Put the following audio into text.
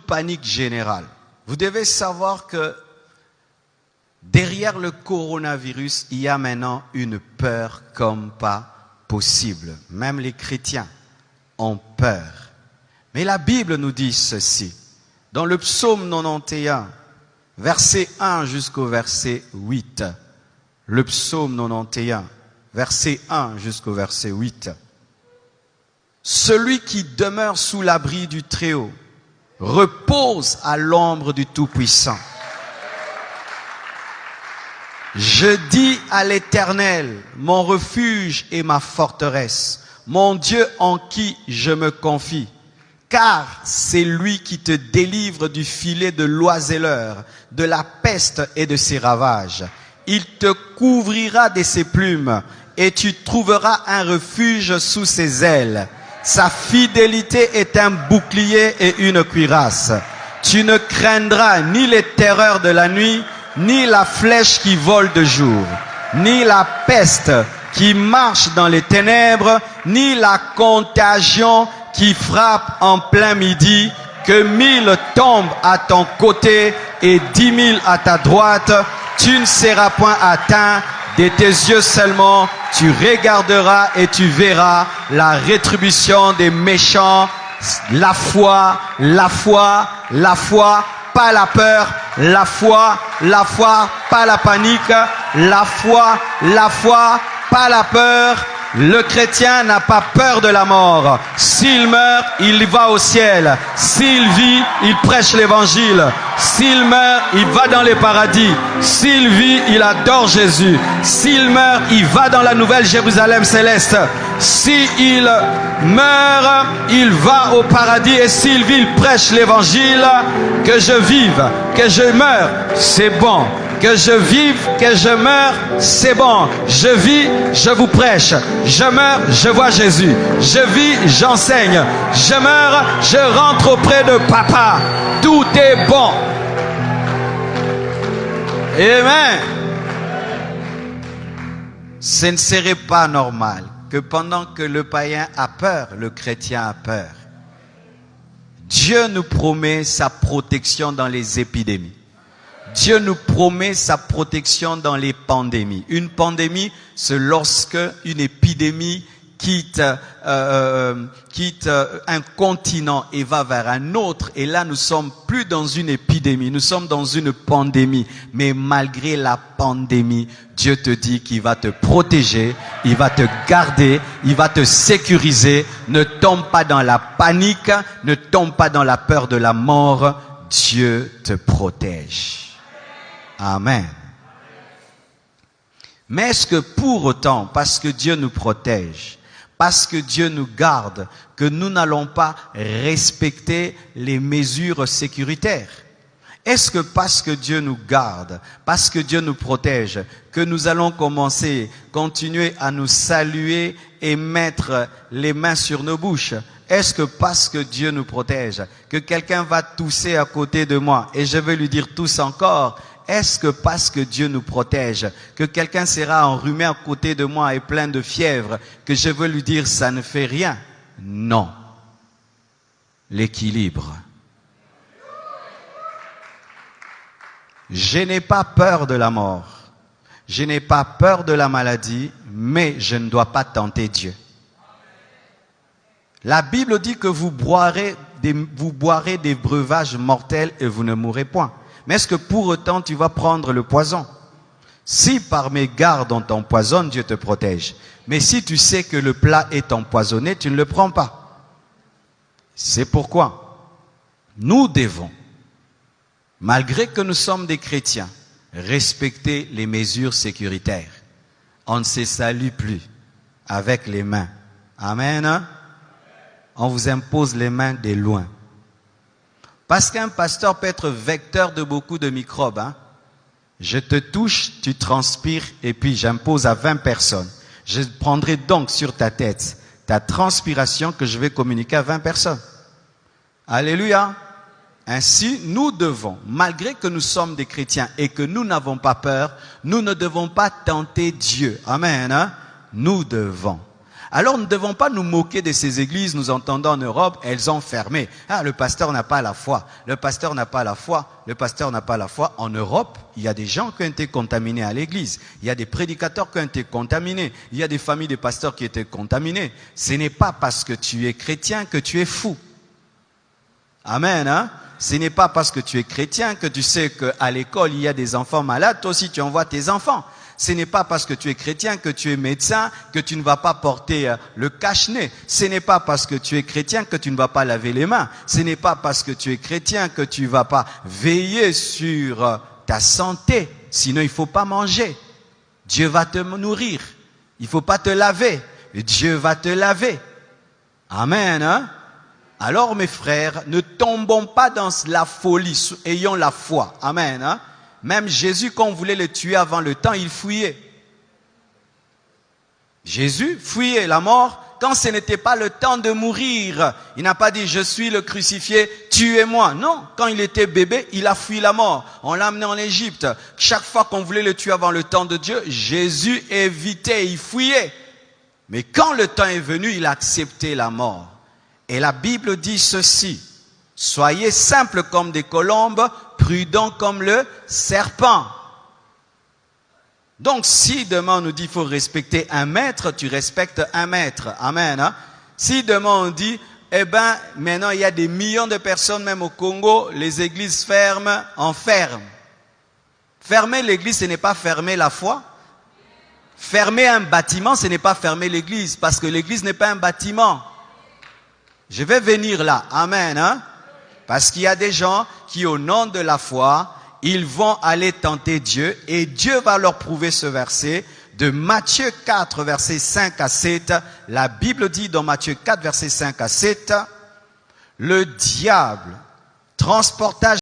panique générale. Vous devez savoir que derrière le coronavirus, il y a maintenant une peur comme pas possible. Même les chrétiens ont peur. Mais la Bible nous dit ceci. Dans le psaume 91, verset 1 jusqu'au verset 8. Le psaume 91, verset 1 jusqu'au verset 8. Celui qui demeure sous l'abri du Très-Haut repose à l'ombre du Tout-Puissant. Je dis à l'Éternel, mon refuge et ma forteresse, mon Dieu en qui je me confie. Car c'est lui qui te délivre du filet de l'oiseleur, de la peste et de ses ravages. Il te couvrira de ses plumes et tu trouveras un refuge sous ses ailes. Sa fidélité est un bouclier et une cuirasse. Tu ne craindras ni les terreurs de la nuit, ni la flèche qui vole de jour, ni la peste qui marche dans les ténèbres, ni la contagion qui frappe en plein midi. Que 1000 tombent à ton côté et 10 000 à ta droite, tu ne seras point atteint. De tes yeux seulement, tu regarderas et tu verras la rétribution des méchants. La foi, la foi, la foi, pas la peur, la foi, pas la panique, la foi, pas la peur. Le chrétien n'a pas peur de la mort. S'il meurt, il va au ciel. S'il vit, il prêche l'évangile. S'il meurt, il va dans les paradis. S'il vit, il adore Jésus. S'il meurt, il va dans la nouvelle Jérusalem céleste. S'il meurt, il va au paradis. Et s'il vit, il prêche l'évangile. Que je vive, que je meure, c'est bon. Que je vive, que je meure, c'est bon. Je vis, je vous prêche. Je meurs, je vois Jésus. Je vis, j'enseigne. Je meurs, je rentre auprès de Papa. Tout est bon. Amen. Ce ne serait pas normal que pendant que le païen a peur, le chrétien a peur. Dieu nous promet sa protection dans les épidémies. Dieu nous promet sa protection dans les pandémies. Une pandémie, c'est lorsque une épidémie quitte un continent et va vers un autre. Et là, nous sommes plus dans une épidémie, nous sommes dans une pandémie. Mais malgré la pandémie, Dieu te dit qu'il va te protéger, il va te garder, il va te sécuriser. Ne tombe pas dans la panique, ne tombe pas dans la peur de la mort. Dieu te protège. Amen. Mais est-ce que pour autant, parce que Dieu nous protège, parce que Dieu nous garde, que nous n'allons pas respecter les mesures sécuritaires? Est-ce que parce que Dieu nous garde, parce que Dieu nous protège, que nous allons continuer à nous saluer et mettre les mains sur nos bouches? Est-ce que parce que Dieu nous protège, que quelqu'un va tousser à côté de moi et je vais lui dire tousse encore? Est-ce que parce que Dieu nous protège, que quelqu'un sera enrhumé à côté de moi et plein de fièvre, que je veux lui dire ça ne fait rien? Non. L'équilibre. Je n'ai pas peur de la mort. Je n'ai pas peur de la maladie, mais je ne dois pas tenter Dieu. La Bible dit que vous boirez des breuvages mortels et vous ne mourrez point. Mais est-ce que pour autant tu vas prendre le poison? Si par mes gardes on t'empoisonne, Dieu te protège. Mais si tu sais que le plat est empoisonné, tu ne le prends pas. C'est pourquoi nous devons, malgré que nous sommes des chrétiens, respecter les mesures sécuritaires. On ne se salue plus avec les mains. Amen. On vous impose les mains de loin. Parce qu'un pasteur peut être vecteur de beaucoup de microbes. Je te touche, tu transpires et puis j'impose à 20 personnes. Je prendrai donc sur ta tête ta transpiration que je vais communiquer à 20 personnes. Alléluia. Ainsi, nous devons, malgré que nous sommes des chrétiens et que nous n'avons pas peur, nous ne devons pas tenter Dieu. Amen. Nous devons. Alors nous ne devons pas nous moquer de ces églises, nous entendons en Europe, elles ont fermé. Ah, le pasteur n'a pas la foi, le pasteur n'a pas la foi, le pasteur n'a pas la foi. En Europe, il y a des gens qui ont été contaminés à l'église. Il y a des prédicateurs qui ont été contaminés. Il y a des familles de pasteurs qui ont été contaminées. Ce n'est pas parce que tu es chrétien que tu es fou. Amen, hein? Ce n'est pas parce que tu es chrétien que tu sais qu'à l'école, il y a des enfants malades. Toi aussi, tu envoies tes enfants. Ce n'est pas parce que tu es chrétien que tu es médecin que tu ne vas pas porter le cache-nez. Ce n'est pas parce que tu es chrétien que tu ne vas pas laver les mains. Ce n'est pas parce que tu es chrétien que tu ne vas pas veiller sur ta santé. Sinon, il ne faut pas manger. Dieu va te nourrir. Il ne faut pas te laver. Dieu va te laver. Amen, hein? Alors, mes frères, ne tombons pas dans la folie. Ayons la foi. Amen, hein? Même Jésus, quand on voulait le tuer avant le temps, il fuyait. Jésus fuyait la mort quand ce n'était pas le temps de mourir. Il n'a pas dit, je suis le crucifié, tuez-moi. Non, quand il était bébé, il a fui la mort. On l'a amené en Égypte. Chaque fois qu'on voulait le tuer avant le temps de Dieu, Jésus évitait, il fuyait. Mais quand le temps est venu, il a accepté la mort. Et la Bible dit ceci. Soyez simples comme des colombes, prudents comme le serpent. Donc, si demain on nous dit qu'il faut respecter un maître, tu respectes un maître. Amen. Hein? Si demain on dit, eh ben, maintenant il y a des millions de personnes, même au Congo, les églises ferment, on ferme. Fermer l'église, ce n'est pas fermer la foi. Fermer un bâtiment, ce n'est pas fermer l'église, parce que l'église n'est pas un bâtiment. Je vais venir là. Amen. Hein? Parce qu'il y a des gens qui, au nom de la foi, ils vont aller tenter Dieu et Dieu va leur prouver ce verset de Matthieu 4, versets 5 à 7. La Bible dit dans Matthieu 4, versets 5 à 7, le diable transporta